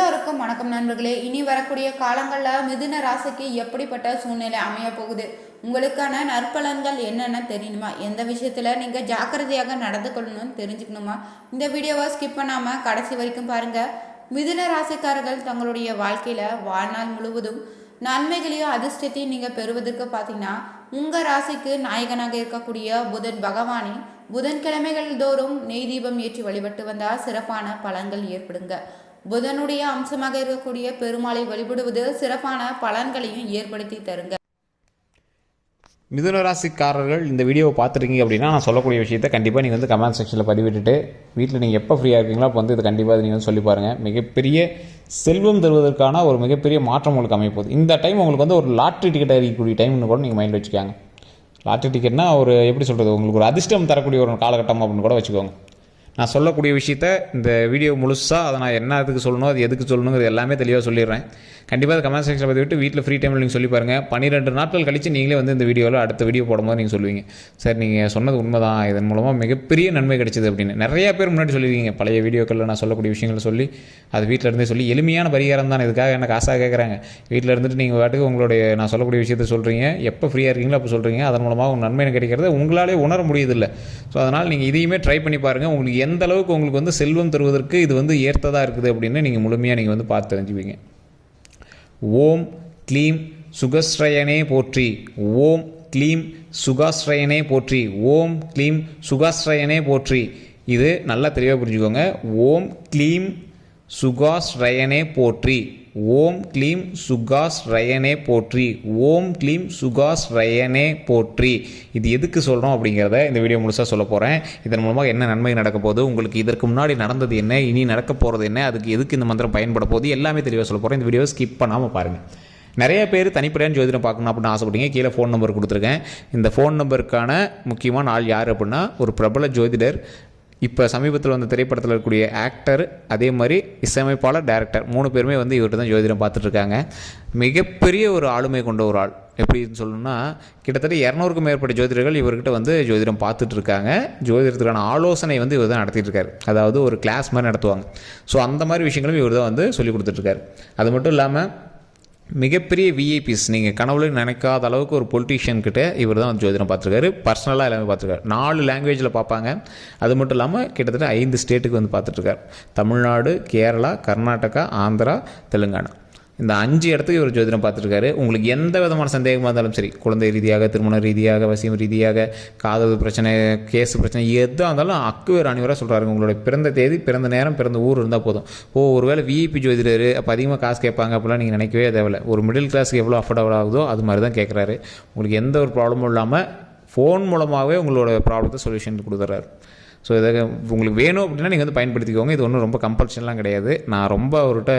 எல்லோருக்கும் வணக்கம் நண்பர்களே. இனி வரக்கூடிய காலங்களில் மிதுன ராசிக்கு எப்படிப்பட்ட சூழ்நிலை அமைய போகுது, உங்களுக்கான நற்பலன்கள் என்னென்ன தெரியணுமா, எந்த விஷயத்தில் நீங்கள் ஜாக்கிரதையாக நடந்து கொள்ளணும்னு தெரிஞ்சுக்கணுமா, இந்த வீடியோவை ஸ்கிப் பண்ணாமல் கடைசி வரைக்கும் பாருங்கள். மிதுன ராசிக்காரர்கள் தங்களுடைய வாழ்க்கையில் வாழ்நாள் முழுவதும் நன்மைகளையும் அதிர்ஷ்டத்தையும் நீங்கள் பெறுவதற்கு பார்த்தீங்கன்னா, உங்கள் ராசிக்கு நாயகனாக இருக்கக்கூடிய புதன் பகவானை புதன்கிழமைகள் தோறும் நெய் தீபம் ஏற்றி வழிபட்டு வந்தால் சிறப்பான பலன்கள் ஏற்படுங்க. புதனுடைய அம்சமாக இருக்கக்கூடிய பெருமாளை வழிபடுவது சிறப்பான பலன்களையும் ஏற்படுத்தி தருங்க. மிதுன ராசிக்காரர்கள் இந்த வீடியோவை பார்த்துருக்கீங்க அப்படின்னா, நான் சொல்லக்கூடிய விஷயத்தை கண்டிப்பாக நீங்கள் வந்து கமெண்ட் செக்ஷனில் பதிவிட்டுட்டு வீட்டில் நீங்கள் எப்போ ஃப்ரீயாக இருக்கீங்களோ அப்போ வந்து இது கண்டிப்பாக நீங்கள் வந்து சொல்லி பாருங்கள். மிகப்பெரிய செல்வம் தருவதற்கான ஒரு மிகப்பெரிய மாற்றம் உங்களுக்கு அமைப்போகுது. இந்த டைம் உங்களுக்கு வந்து ஒரு லாட்ரி டிக்கெட் அறியக்கூடிய டைம்னு கூட நீங்கள் மைண்டில் வச்சுக்காங்க. லாட்ரி டிக்கெட்னா ஒரு எப்படி சொல்கிறது, உங்களுக்கு ஒரு அதிர்ஷ்டம் தரக்கூடிய ஒரு காலகட்டம் அப்படின்னு கூட வச்சுக்கோங்க. நான் சொல்லக்கூடிய விஷயத்த இந்த வீடியோ முழுசாக அதை நான் என்ன அதுக்கு சொல்லணும், அது எதுக்கு சொல்லணுங்கிறது எல்லாமே தெளிவாக சொல்லிடுறேன். கண்டிப்பாக அதை கமெண்ட் செக்ஷனில் பதிவிட்டு வீட்டில் ஃப்ரீ டைமில் நீங்கள் சொல்லி பாருங்கள். 12 நாட்கள் கழித்து நீங்களே வந்து இந்த வீடியோவில் அடுத்த வீடியோ போடும்போது நீங்கள் சொல்லுவீங்க, சார் நீங்கள் சொன்னது உண்மை தான், இதன் மூலமாக மிகப்பெரிய நன்மை கிடைச்சிது அப்படின்னு. நிறையா பேர் முன்னாடி சொல்லியிருக்கீங்க. பழைய வீடியோக்களில் நான் சொல்லக்கூடிய விஷயங்களை சொல்லி அது வீட்டில் இருந்தே சொல்லி எளிமையான பரிகாரம் தான், இதுக்காக என்ன காசாக கேட்குறாங்க. வீட்டில் இருந்துட்டு நீங்கள் வாட்டுக்கு உங்களுடைய நான் சொல்லக்கூடிய விஷயத்தை சொல்கிறீங்க, எப்போ ஃப்ரீயாக இருக்கீங்களோ அப்போ சொல்கிறீங்க. அதன் மூலமாக உங்கள் நன்மை கிடைக்கிறது உங்களாலே உணர முடியதில்லை. ஸோ அதனால் நீங்கள் இதையுமே ட்ரை பண்ணி பாருங்கள். உங்களுக்கு எந்த அளவுக்கு உங்களுக்கு வந்து செல்வம் தருவதற்கு இது வந்து ஏற்றதாக இருக்குது அப்படின்னு நீங்கள் முழுமையாக நீங்கள் வந்து பார்த்து தெரிஞ்சுப்பீங்க. ஓம் க்ளீம் சுகஸ்ரயனே போற்றி, ஓம் க்ளீம் சுகாஸ்ரயனே போற்றி, ஓம் க்ளீம் சுகாஸ்ரயனே போற்றி. இது நல்லா தெளிவாக புரிஞ்சுக்கோங்க. ஓம் க்ளீம் சுகாஸ்ரயனே போற்றி, ஓம் க்ளீம் சுகாஸ்ரயனே போற்றி, ஓம் க்ளீம் சுகாஸ்ரயனே போற்றி. இது எதுக்கு சொல்கிறோம் அப்படிங்கிறத இந்த வீடியோ முழுசாக சொல்ல போகிறேன். இதன் மூலமாக என்ன நன்மை நடக்க போகுது, உங்களுக்கு இதற்கு முன்னாடி நடந்தது என்ன, இனி நடக்க போகிறது என்ன, அதுக்கு எதுக்கு இந்த மந்திரம் பயன்பட போகுது, எல்லாமே தெளிவாக சொல்ல போகிறேன். இந்த வீடியோவை ஸ்கிப் பண்ணாமல் பாருங்கள். நிறைய பேர் தனிப்படையான ஜோதிடம் பார்க்கணும் அப்படின்னு ஆசைப்பட்டீங்க. கீழே ஃபோன் நம்பர் கொடுத்துருக்கேன். இந்த ஃபோன் நம்பருக்கான முக்கியமான ஆள் யார் அப்படின்னா, ஒரு பிரபல ஜோதிடர், இப்போ சமீபத்தில் வந்த திரைப்படத்தில் இருக்கக்கூடிய ஆக்டர், அதே மாதிரி இசையமைப்பாளர், டைரக்டர், 3 பேருமே வந்து இவர்கிட்ட தான் ஜோதிடம் பார்த்துட்ருக்காங்க. மிகப்பெரிய ஒரு ஆளுமை கொண்ட ஒரு ஆள். எப்படின்னு சொல்லணும்னா, கிட்டத்தட்ட 200க்கும் மேற்பட்ட ஜோதிடர்கள் இவர்கிட்ட வந்து ஜோதிடம் பார்த்துட்ருக்காங்க. ஜோதிடத்துக்கான ஆலோசனை வந்து இவர் தான் நடத்திட்டு இருக்காரு. அதாவது ஒரு கிளாஸ் மாதிரி நடத்துவாங்க. ஸோ அந்த மாதிரி விஷயங்களும் இவர் தான் வந்து சொல்லி கொடுத்துட்ருக்காரு. அது மட்டும் இல்லாமல் மிகப்பெரிய விஐபிஸ், நீங்கள் கனவுல நினைக்காத அளவுக்கு ஒரு பொலிட்டீஷியன்கிட்ட இவர் தான் வந்து ஜோதிடம் பார்த்துருக்காரு. பர்சனலாக எல்லாமே பார்த்துருக்காரு. 4 லாங்குவேஜில் பார்ப்பாங்க. அது மட்டும் இல்லாமல் கிட்டத்தட்ட 5 ஸ்டேட்டுக்கு வந்து பார்த்துட்ருக்காரு. தமிழ்நாடு, கேரளா, கர்நாடகா, ஆந்திரா, தெலுங்கானா, இந்த 5 இடத்துக்கு இவர் ஜோதிடம் பார்த்துருக்காரு. உங்களுக்கு எந்த விதமான சந்தேகமாக இருந்தாலும் சரி, குழந்தை ரீதியாக, திருமண ரீதியாக, வசியம் ரீதியாக, காதல் பிரச்சனை, கேஸ் பிரச்சனை, எதாக இருந்தாலும் அக்குவேர் அணிவராக சொல்கிறாரு. உங்களுடைய பிறந்த தேதி, பிறந்த நேரம், பிறந்த ஊர் இருந்தால் போதும். ஒருவேளை விஐபி ஜோதிடர் அப்போ அதிகமாக காசு கேட்பாங்க அப்படிலாம் நீங்கள் நினைக்கவே தேவையில்லை. ஒரு மிடில் கிளாஸுக்கு எவ்வளோ அஃபோர்டபுள் ஆகுதோ அது மாதிரி தான் கேட்குறாரு. உங்களுக்கு எந்த ஒரு ப்ராப்ளமும் இல்லாமல் ஃபோன் மூலமாகவே உங்களோட ப்ராப்ளத்தை சொல்யூஷன் கொடுத்துட்றாரு. ஸோ இதை உங்களுக்கு வேணும் அப்படின்னா நீங்கள் வந்து பயன்படுத்திக்கோங்க. இது ஒன்றும் ரொம்ப கம்பல்ஷன்லாம் கிடையாது. நான் ரொம்ப அவர்கிட்ட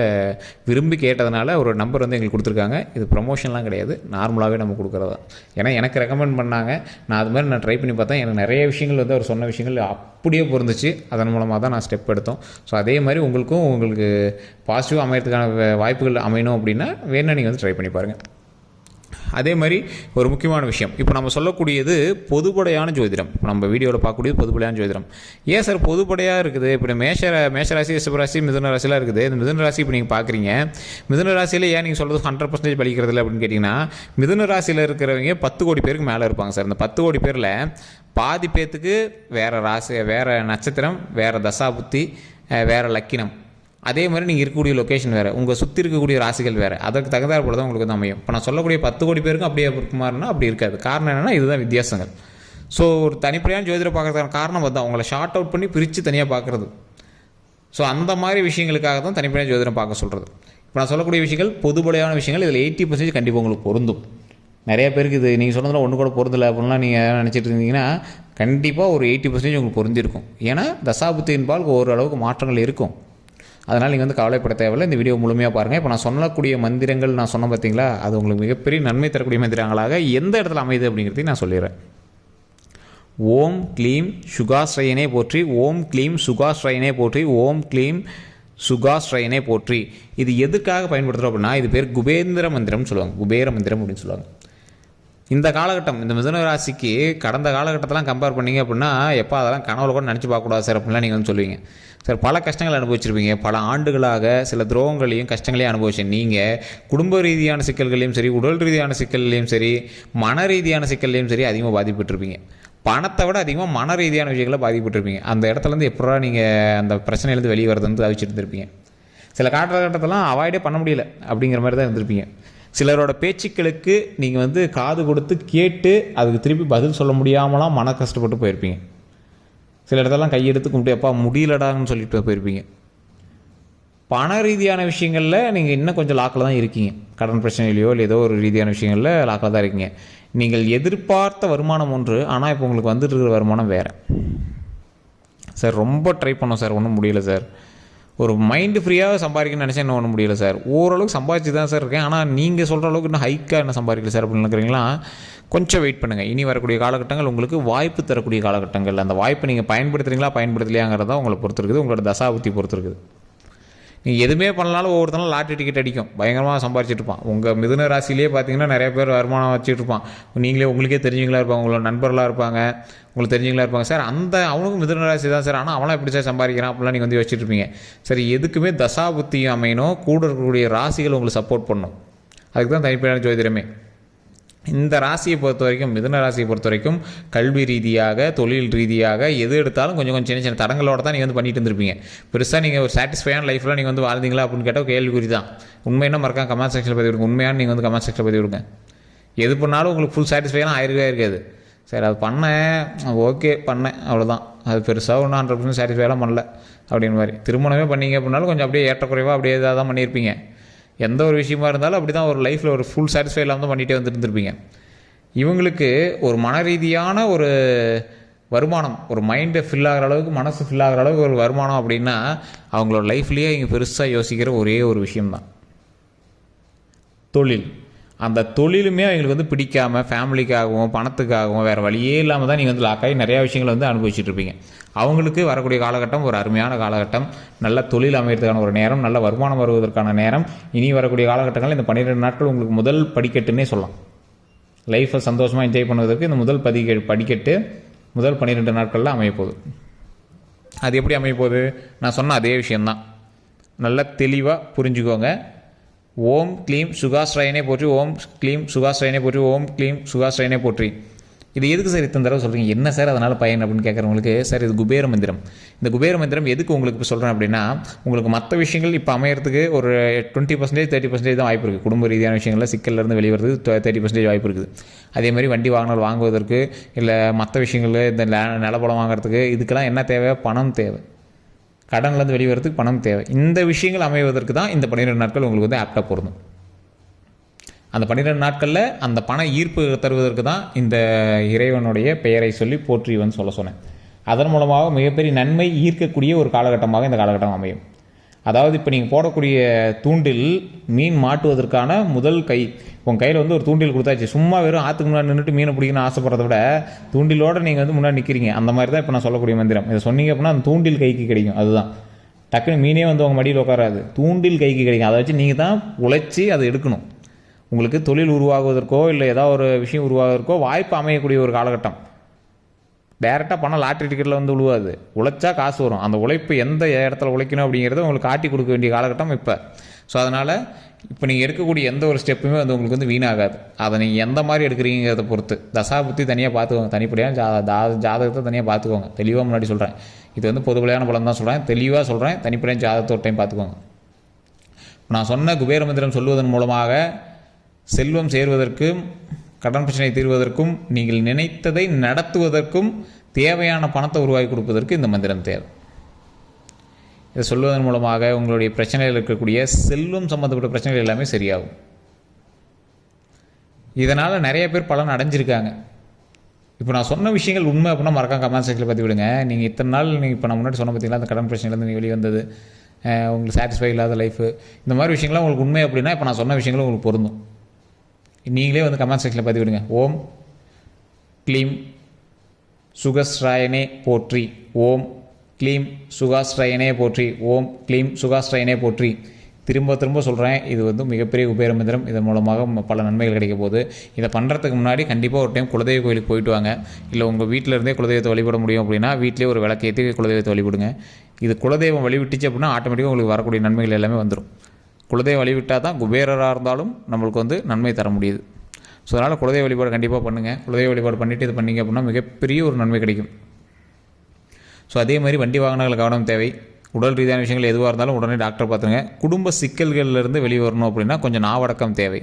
விரும்பி கேட்டதுனால ஒரு நம்பர் வந்து எங்களுக்கு கொடுத்துருக்காங்க. இது ப்ரொமோஷன்லாம் கிடையாது, நார்மலாகவே நம்ம கொடுக்குறதா. ஏன்னா எனக்கு ரெக்கமெண்ட் பண்ணாங்க, நான் அது மாதிரி நான் ட்ரை பண்ணி பார்த்தேன். எனக்கு நிறைய விஷயங்கள் வந்து அவர் சொன்ன விஷயங்கள் அப்படியே பொருந்துச்சு. அதன் மூலமாக தான் நான் ஸ்டெப் எடுத்தோம். ஸோ அதே மாதிரி உங்களுக்கு பாசிட்டிவாக அமையறதுக்கான வாய்ப்புகள் அமையணும் அப்படின்னா வேணா நீங்கள் வந்து ட்ரை பண்ணி பாருங்கள். அதே மாதிரி ஒரு முக்கியமான விஷயம், இப்போ நம்ம சொல்லக்கூடியது பொதுப்படையான ஜோதிடம். இப்போ நம்ம வீடியோவில் பார்க்கக்கூடியது பொதுப்படையான ஜோதிடம். ஏன் சார் பொதுப்படையாக இருக்குது? இப்போ மேஷராசி, ரிஷபராசி, மிதுன ராசிலாம் இருக்குது. இந்த மிதுன ராசி இப்போ நீங்கள் பார்க்குறீங்க. மிதுன ராசியில் ஏன் நீங்கள் சொல்கிறது 100% பலிக்கிறதில்ல அப்படின்னு கேட்டிங்கன்னா, மிதுன ராசியில் இருக்கிறவங்க 10 கோடி பேருக்கு மேலே இருப்பாங்க சார். இந்த 10 கோடி பேரில் பாதி பேர்த்துக்கு வேறு ராசி, வேறு நட்சத்திரம், வேறு தசாபுத்தி, வேறு லக்கினம், அதே மாதிரி நீங்கள் இருக்கக்கூடிய லொக்கேஷன் வேறு, உங்கள் சுற்றி இருக்கக்கூடிய ராசிகள் வேறு, அதற்கு தகுந்தாற் போல தான் உங்களுக்கு வந்து அமையும். இப்போ நான் சொல்லக்கூடிய 10 கோடி பேருக்கும் அப்படியே இருக்குமாறுனா அப்படி இருக்காது. காரணம் என்னென்னா இதுதான் வித்தியாசங்கள். ஸோ ஒரு தனிப்படையான ஜோதிடம் பார்க்குறதுக்கான காரணம் அதுதான், உங்களை ஷார்ட் அவுட் பண்ணி பிரித்து தனியாக பார்க்குறது. ஸோ அந்த மாதிரி விஷயங்களுக்காக தான் தனிப்படையான ஜோதிடம் பார்க்க சொல்கிறது. இப்போ நான் சொல்லக்கூடிய விஷயங்கள் பொதுப்படையான விஷயங்கள். இதில் 80% கண்டிப்பாக உங்களுக்கு பொருந்தும். நிறைய பேருக்கு இது நீங்கள் சொன்னதில் ஒன்று கூட பொருந்தலை அப்படின்லாம் நீங்கள் நினச்சிட்டு இருந்தீங்கன்னா, கண்டிப்பாக ஒரு 80% உங்களுக்கு பொருந்திருக்கும். ஏன்னா தசாபுத்தின்பால் ஓரளவுக்கு மாற்றங்கள் இருக்கும். அதனால் நீங்கள் வந்து கவலைப்பட தேவையில்லை. இந்த வீடியோ முழுமையாக பாருங்கள். இப்போ நான் சொல்லக்கூடிய மந்திரங்கள் நான் சொன்ன பார்த்தீங்களா, அது உங்களுக்கு மிகப்பெரிய நன்மை தரக்கூடிய மந்திரங்களாக எந்த இடத்துல அமையுது அப்படிங்கிறதையும் நான் சொல்லிடுறேன். ஓம் க்ளீம் சுகாஸ்ரயனே போற்றி, ஓம் க்ளீம் சுகாஸ்ரயனே போற்றி, ஓம் க்ளீம் சுகாஸ்ரயனே போற்றி. இது எதுக்காக பயன்படுத்துகிறோம் அப்படின்னா, இது பேர் குபேந்திர மந்திரம்னு சொல்லுவாங்க. குபேர மந்திரம் அப்படின்னு சொல்லுவாங்க. இந்த காலகட்டம் இந்த மிதுன ராசிக்கு கடந்த காலகட்டத்தெல்லாம் கம்பேர் பண்ணிங்க அப்படின்னா எப்போ அதெல்லாம் கனவுல கூட நினச்சி பார்க்கக்கூடாது சார் அப்படின்லாம் நீங்கள் வந்து சொல்லுவீங்க சார். பல கஷ்டங்கள் அனுபவிச்சிருப்பீங்க, பல ஆண்டுகளாக சில துரோகங்களையும் கஷ்டங்களையும் அனுபவிச்சேன். நீங்கள் குடும்ப ரீதியான சிக்கல்களையும் சரி, உடல் ரீதியான சிக்கல்லையும் சரி, மன ரீதியான சிக்கல்லையும் சரி அதிகமாக பாதிப்பட்டிருப்பீங்க. பணத்தை விட அதிகமாக மன ரீதியான விஷயங்களை பாதிப்பட்டிருப்பீங்க. அந்த இடத்துலேருந்து எப்படா நீங்கள் அந்த பிரச்சனையிலேருந்து வெளியே வரதுன்னு தவிச்சிட்டு இருந்திருப்பீங்க. சில காலகட்டத்தெல்லாம் அவாய்டே பண்ண முடியல அப்படிங்கிற மாதிரி தான் இருந்திருப்பீங்க. சிலரோட பேச்சுக்களுக்கு நீங்கள் வந்து காது கொடுத்து கேட்டு அதுக்கு திருப்பி பதில் சொல்ல முடியாமலாம் மன கஷ்டப்பட்டு போயிருப்பீங்க. சில இடத்தெல்லாம் கையெடுத்து கும்பிட்டு முடியலடான்னு சொல்லிட்டு போயிருப்பீங்க. பண ரீதியான விஷயங்களில் நீங்கள் இன்னும் கொஞ்சம் லாக்கில் தான் இருக்கீங்க. கடன் பிரச்சனையிலையோ இல்லை ஏதோ ஒரு ரீதியான விஷயங்களில் லாக்கில் தான் இருக்கீங்க. நீங்கள் எதிர்பார்த்த வருமானம் ஒன்று, ஆனால் இப்போ உங்களுக்கு வந்துட்டு இருக்கிற வருமானம் வேறு. சார் ரொம்ப ட்ரை பண்ணோம் சார், ஒன்றும் முடியல சார். ஒரு மைண்டு ஃப்ரீயாக சம்பாதிக்கணும்னு நினச்சா இன்னும் ஒன்றும் முடியல சார். ஓரளவுக்கு சம்பாதிச்சு தான் சார் இருக்கேன், ஆனால் நீங்கள் சொல்கிற அளவுக்கு இன்னும் ஹைக்காக என்ன சம்பாதிக்கல சார் அப்படின்னு நினைக்கிறீங்களா? கொஞ்சம் வெயிட் பண்ணுங்கள். இனி வரக்கூடிய காலகட்டங்கள் உங்களுக்கு வாய்ப்பு தரக்கூடிய காலகட்டங்கள். அந்த வாய்ப்பை நீங்கள் பயன்படுத்துகிறீங்களா பயன்படுத்தலையாங்கிறத உங்களை பொறுத்து இருக்குது, உங்களோட தசாபுத்தி பொறுத்து இருக்குது. நீங்கள் எதுவுமே பண்ணலாலும் ஒவ்வொருத்தரும் லாட்ரி டிக்கெட் அடிக்கும், பயங்கரமாக சம்பாதிச்சிட்டு இருப்பான். உங்கள் மிதுன ராசியிலே பார்த்தீங்கன்னா நிறைய பேர் வருமானம் வச்சுட்டு இருப்பான். உங்களுக்கே தெரிஞ்சவங்களா இருப்பாங்க, உங்களோட நண்பர்களாக இருப்பாங்க, உங்களுக்கு தெரிஞ்சவங்களா இருப்பாங்க. சார் அவனுக்கும் மிதுன ராசி தான் சார், ஆனால் அவனை எப்படி சார் சம்பாதிக்கிறான் அப்படிலாம் நீங்கள் வந்து யோசிச்சுட்டு இருப்பீங்க. சரி, எதுக்குமே தசாபுத்தி அமையணும், கூட இருக்கக்கூடிய ராசிகள் உங்களுக்கு சப்போர்ட் பண்ணணும். அதுக்கு தான் தனிப்படையான ஜோதிடமே. இந்த ராசியை பொறுத்த வரைக்கும், மிதுன ராசியை பொறுத்த வரைக்கும் கல்வி ரீதியாக, தொழில் ரீதியாக எது எடுத்தாலும் கொஞ்சம் சின்ன சின்ன தடங்களோட தான் நீங்கள் வந்து பண்ணிட்டு இருந்திருப்பீங்க. பெருசாக நீங்கள் ஒரு சாட்டிஸ்ஃபையான லைஃப்பில் நீங்கள் வந்து வாழ்ந்தீங்களா அப்படின்னு கேட்டால் கேள்விக்குறி தான். உண்மையான மறக்காம கமெண்ட் செக்ஷனில் பதிவு விடுங்க. உண்மையான நீங்கள் வந்து கமெண்ட் செக்ஷனில் பதிவு விடுங்க. எது பண்ணாலும் உங்களுக்கு ஃபுல் சாட்டிஸ்ஃபைலாம் ஆயிருக்கவே இருக்காது. சரி, அது பண்ணேன், ஓகே பண்ணேன், அவ்வளோதான். அது பெருசாக ஒன்றும் 100% சாட்டிஸ்ஃபைலாம் பண்ணல அப்படின்னு மாதிரி. திருமணமே பண்ணீங்க அப்படின்னாலும் கொஞ்சம் அப்படியே ஏற்றக்குறைவாக அப்படியே இதாக தான் பண்ணியிருப்பீங்க. எந்த ஒரு விஷயமா இருந்தாலும் அப்படி தான் ஒரு லைஃப்பில் ஒரு ஃபுல் சாட்டிஸ்ஃபை இல்லாமல் தான் பண்ணிகிட்டே வந்துருந்துருப்பீங்க. இவங்களுக்கு ஒரு மன ரீதியான ஒரு வருமானம், ஒரு மைண்டை ஃபில் ஆகிற அளவுக்கு, மனசு ஃபில் ஆகிற அளவுக்கு ஒரு வருமானம் அப்படின்னா அவங்களோட லைஃப்லேயே இங்கே பெருசாக யோசிக்கிற ஒரே ஒரு விஷயம்தான் தொழில். அந்த தொழிலுமே அவங்களுக்கு வந்து பிடிக்காமல் ஃபேமிலிக்காகவும் பணத்துக்காகவும் வேறு வழியே இல்லாமல் தான் நீங்கள் வந்து லாக்காகி நிறையா விஷயங்களை வந்து அனுபவிச்சுட்டு இருப்பீங்க. அவங்களுக்கு வரக்கூடிய காலகட்டம் ஒரு அருமையான காலகட்டம், நல்ல தொழில் அமைகிறதுக்கான ஒரு நேரம், நல்ல வருமானம் வருவதற்கான நேரம். இனி வரக்கூடிய காலகட்டங்கள் இந்த 12 நாட்கள் உங்களுக்கு முதல் படிக்கட்டுன்னே சொல்லலாம். லைஃப்பை சந்தோஷமாக என்ஜாய் பண்ணுவதற்கு இந்த முதல் படிக்கட்டு முதல் 12 நாட்களில் அமையப்போகுது. அது எப்படி அமையப்போகுது? நான் சொன்ன அதே விஷயந்தான், நல்லா தெளிவாக புரிஞ்சுக்கோங்க. ஓம் க்ளீம் சுகாஸ்ரயனே போற்றி, ஓம் க்ளீம் சுகாஸ்ரயனே போற்றி, ஓம் க்ளீம் சுகாஸ்ரயனே போற்றி. இது எதுக்கு சார் இத்தனை தடவை சொல்கிறீங்க, என்ன சார் அதனால் பயன் அப்படின்னு கேட்குறவங்களுக்கு, சார் இது குபேர மந்திரம். இந்த குபேர மந்திரம் எதுக்கு உங்களுக்கு இப்போ சொல்கிறேன் அப்படின்னா, உங்களுக்கு மற்ற விஷயங்கள் இப்போ அமையறதுக்கு ஒரு 20% 30% தான் வாய்ப்பு இருக்குது. குடும்ப ரீதியான விஷயங்களில் சிக்கல்லேருந்து வெளிவரதுக்கு 30% வாய்ப்பு இருக்குது. அதேமாதிரி வண்டி வாகனம் வாங்குவதற்கு, இல்லை மற்ற விஷயங்களில் இந்த நிலப்படம் வாங்குறதுக்கு, இதுக்கெல்லாம் என்ன தேவை? பணம் தேவை. கடன்லேருந்து வெளிவரத்துக்கு பணம் தேவை. இந்த விஷயங்கள் அமைவதற்கு தான் இந்த 12 நாட்கள் உங்களுக்கு வந்து ஆப்டாக பொருந்தும். அந்த 12 நாட்களில் அந்த பண ஈர்ப்பு தருவதற்கு தான் இந்த இறைவனுடைய பெயரை சொல்லி போற்றிவன் சொல்ல சொன்னேன். அதன் மூலமாக மிகப்பெரிய நன்மை ஈர்க்கக்கூடிய ஒரு காலகட்டமாக இந்த காலகட்டம் அமையும். அதாவது இப்போ நீங்கள் போடக்கூடிய தூண்டில் மீன் மாட்டுவதற்கான முதல் கை. உங்கள் கையில் வந்து ஒரு தூண்டில் கொடுத்தாச்சு, சும்மா வெறும் ஆற்றுக்கு முன்னாடி நின்றுட்டு மீனை பிடிக்கணும்னு ஆசைப்படுறத விட தூண்டிலோடு நீங்கள் வந்து முன்னாடி நிற்கிறீங்க. அந்த மாதிரி தான் இப்போ நான் சொல்லக்கூடிய மந்திரம். இதை சொன்னீங்க அப்படின்னா அந்த தூண்டில் கைக்கு கிடைக்கும். அதுதான் டக்குன்னு மீனே வந்து உங்கள் மடியில் உட்காராது, தூண்டில் கைக்கு கிடைக்கும். அதை வச்சு நீங்கள் தான் உழைச்சி அதை எடுக்கணும். உங்களுக்கு தொழில் உருவாகுவதற்கோ இல்லை ஏதாவது ஒரு விஷயம் உருவாகுவதற்கோ வாய்ப்பு அமையக்கூடிய ஒரு காலகட்டம். டேரெக்டாக பணம் லாட்ரி டிக்கெட்டில் வந்து விழுவாது, உழைச்சா காசு வரும். அந்த உழைப்பு எந்த இடத்துல உழைக்கணும் அப்படிங்கிறத உங்களுக்கு காட்டி கொடுக்க வேண்டிய காலகட்டம் இப்போ. ஸோ அதனால் இப்போ நீங்கள் எடுக்கக்கூடிய எந்த ஒரு ஸ்டெப்புமே வந்து உங்களுக்கு வந்து வீணாகாது. அதை நீங்கள் எந்த மாதிரி எடுக்கிறீங்கிறத பொறுத்து தசாபுத்தி தனியாக பார்த்துக்கோங்க, தனிப்படையான ஜாதகத்தை தனியாக பார்த்துக்கோங்க. தெளிவாக முன்னாடி சொல்கிறேன், இது வந்து பொதுப்படையான பலன் தான் சொல்கிறேன், தெளிவாக சொல்கிறேன். தனிப்படையான ஜாதகத்தை ஒரு டைம் பார்த்துக்கோங்க. நான் சொன்ன குபேர மந்திரம் சொல்வதன் மூலமாக செல்வம் சேர்வதற்கும் கடன் பிரச்சனை தீர்வதற்கும் நீங்கள் நினைத்ததை நடத்துவதற்கும் தேவையான பணத்தை உருவாக்கி கொடுப்பதற்கு இந்த மந்திரம் தேவை. இதை சொல்வதன் மூலமாக உங்களுடைய பிரச்சனைகள் இருக்கக்கூடிய செல்வம் சம்மந்தப்பட்ட பிரச்சனைகள் எல்லாமே சரியாகும். இதனால் நிறைய பேர் பலன் அடைஞ்சிருக்காங்க. இப்போ நான் சொன்ன விஷயங்கள் உண்மை அப்படின்னா மறக்காம கமெண்ட் செக்ஷனில் பற்றி விடுங்க. நீங்கள் இத்தனை நாள் நீங்கள் இப்போ நான் முன்னாடி சொன்ன பார்த்தீங்களா, அந்த கடன் பிரச்சனையிலேருந்து நீங்கள் வெளியே வந்தது, உங்களுக்கு சாட்டிஸ்ஃபை இல்லாத லைஃபு, இந்த மாதிரி விஷயங்கள்லாம் உங்களுக்கு உண்மை அப்படின்னா இப்போ நான் சொன்ன விஷயங்களும் உங்களுக்கு பொருந்தும். நீங்களே வந்து கமெண்ட் செக்ஷனில் பதிவிடுங்க. ஓம் க்ளீம் சுகஸ்ராயனே போற்றி, ஓம் க்ளீம் சுகாஸ்ரயனே போற்றி, ஓம் க்ளீம் சுகாஸ்ரயனே போற்றி. திரும்ப திரும்ப சொல்கிறேன், இது வந்து மிகப்பெரிய குபேர மந்திரம். இதன் மூலமாக பல நன்மைகள் கிடைக்க போகுது. இதை பண்ணுறதுக்கு முன்னாடி கண்டிப்பாக ஒரு டைம் குலதெய்வ கோயிலுக்கு போயிட்டு வாங்க. இல்லை உங்கள் வீட்டில் இருந்தே குலதெய்வத்தை வழிபட முடியும் அப்படின்னா வீட்டிலே ஒரு விளக்கு ஏற்றி குலதெய்வத்தை வழிபடுங்க. இது குலதெய்வம் வழிவிட்டுச்சு அப்படின்னா ஆட்டோமேட்டிக்காக உங்களுக்கு வரக்கூடிய நன்மைகள் எல்லாமே வந்துடும். குலதெய்வம் வழிவிட்டால் தான் குபேரராக இருந்தாலும் நம்மளுக்கு வந்து நன்மை தர முடியுது. ஸோ அதனால் குலதெய்வ வழிபாடு கண்டிப்பாக பண்ணுங்கள். குலதெய்வ வழிபாடு பண்ணிவிட்டு இது பண்ணிங்க அப்படின்னா மிகப்பெரிய ஒரு நன்மை கிடைக்கும். ஸோ அதே மாதிரி வண்டி வாகனங்கள் கவனம் தேவை. உடல் ரீதியான விஷயங்கள் எதுவாக இருந்தாலும் உடனே டாக்டர் பார்த்துங்க. குடும்ப சிக்கல்கள்லேருந்து வெளியே வரணும் அப்படின்னா கொஞ்சம் நாவடக்கம் தேவை.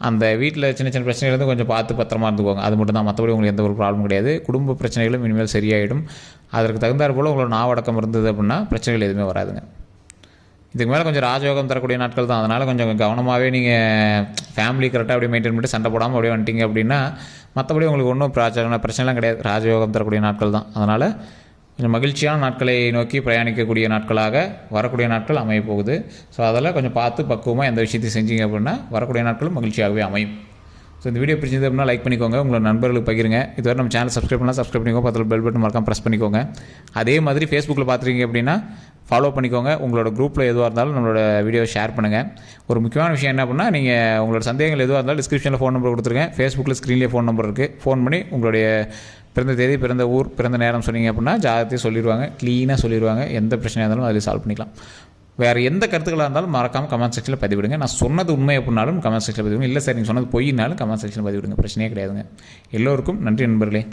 அந்த வீட்டில் சின்ன சின்ன பிரச்சனைகள் கொஞ்சம் பார்த்து பத்திரமா இருந்துக்கோங்க. அது மட்டும் தான், மற்றபடி உங்களுக்கு எந்த ஒரு ப்ராப்ளம் கிடையாது. குடும்ப பிரச்சனைகளும் இனிமேல் சரியாயிடும். அதற்கு தகுந்தாற் போல் உங்களோட நாவடக்கம் இருந்தது அப்படின்னா பிரச்சனைகள் எதுவுமே வராதுங்க. இதுக்கு மேலே கொஞ்சம் ராஜயோகம் தரக்கூடிய நாட்கள் தான். அதனால் கொஞ்சம் கவனமாகவே நீங்கள் ஃபேமிலி கரெக்டாக அப்படியே மெயின்டைன் பண்ணிட்டு சண்டை போடாமல் அப்படியே வந்துட்டீங்க அப்படின்னா மற்றபடி உங்களுக்கு ஒன்றும் பிரச்சனைலாம் கிடையாது. ராஜயோகம் தரக்கூடிய நாட்கள் தான். அதனால் கொஞ்சம் மகிழ்ச்சியான நாட்களை நோக்கி பிரயாணிக்கக்கூடிய நாட்களாக வரக்கூடிய நாட்கள் அமைய போகுது. ஸோ அதெல்லாம் கொஞ்சம் பார்த்து பக்குவமாக எந்த விஷயத்தையும் செஞ்சீங்க அப்படின்னா வரக்கூடிய நாட்களும் மகிழ்ச்சியாகவே அமையும். ஸோ இந்த வீடியோ பிடிச்சது அப்படின்னா லைக் பண்ணிக்கோங்க, உங்களோட நண்பர்களுக்கு பகிருங்க. இதுவரை நம்ம சேனல் சப்ஸ்கிரைப் பண்ணலாம், சப்ஸ்கிரைப் பண்ணிக்கோங்க. பக்கத்தில் பெல் பட்டன் மறக்காம ப்ரெஸ் பண்ணிக்கோங்க. அதே மாதிரி ஃபேஸ்புக்கில் பார்த்துருக்கீங்க அப்படின்னா ஃபாலோ பண்ணிக்கோங்க. உங்களோட குரூப்பில் எதுவாக இருந்தாலும் நம்மளோட வீடியோ ஷேர் பண்ணுங்கள். ஒரு முக்கியமான விஷயம் என்ன அப்படின்னா, நீங்கள் உங்களோட சந்தேகங்கள் எதுவாக இருந்தாலும் டிஸ்கிரிப்ஷனில் ஃபோன் நம்பர் கொடுத்துருங்க. ஃபேஸ்புக்கில் ஸ்க்ரீன்லேயே ஃபோன் நம்பர் இருக்குது. ஃபோன் பண்ணி உங்களுடைய பிறந்த தேதி, பிறந்த ஊர், பிறந்த நேரம் சொன்னீங்க அப்படின்னா ஜாதகத்தையும் சொல்லிடுவாங்க. க்ளீனாக சொல்லிடுவாங்க. எந்த பிரச்சனையாக இருந்தாலும் அதில் சால்வ் பண்ணிக்கலாம். வேறு எந்த கருத்துக்களாக இருந்தாலும் மறக்காமல் கமெண்ட் செக்ஷனில் பதிவிடுங்க. நான் சொன்னது உண்மை அப்படின்னாலும் கமெண்ட் செக்ஷனில் பதிவிடுங்க. இல்லை சார் நீங்கள் சொன்னது பொய்னாலும் கமெண்ட் செக்ஷனில் பதிவிடுங்க. பிரச்சனையே கிடையாதுங்க. எல்லோருக்கும் நன்றி நண்பர்களே.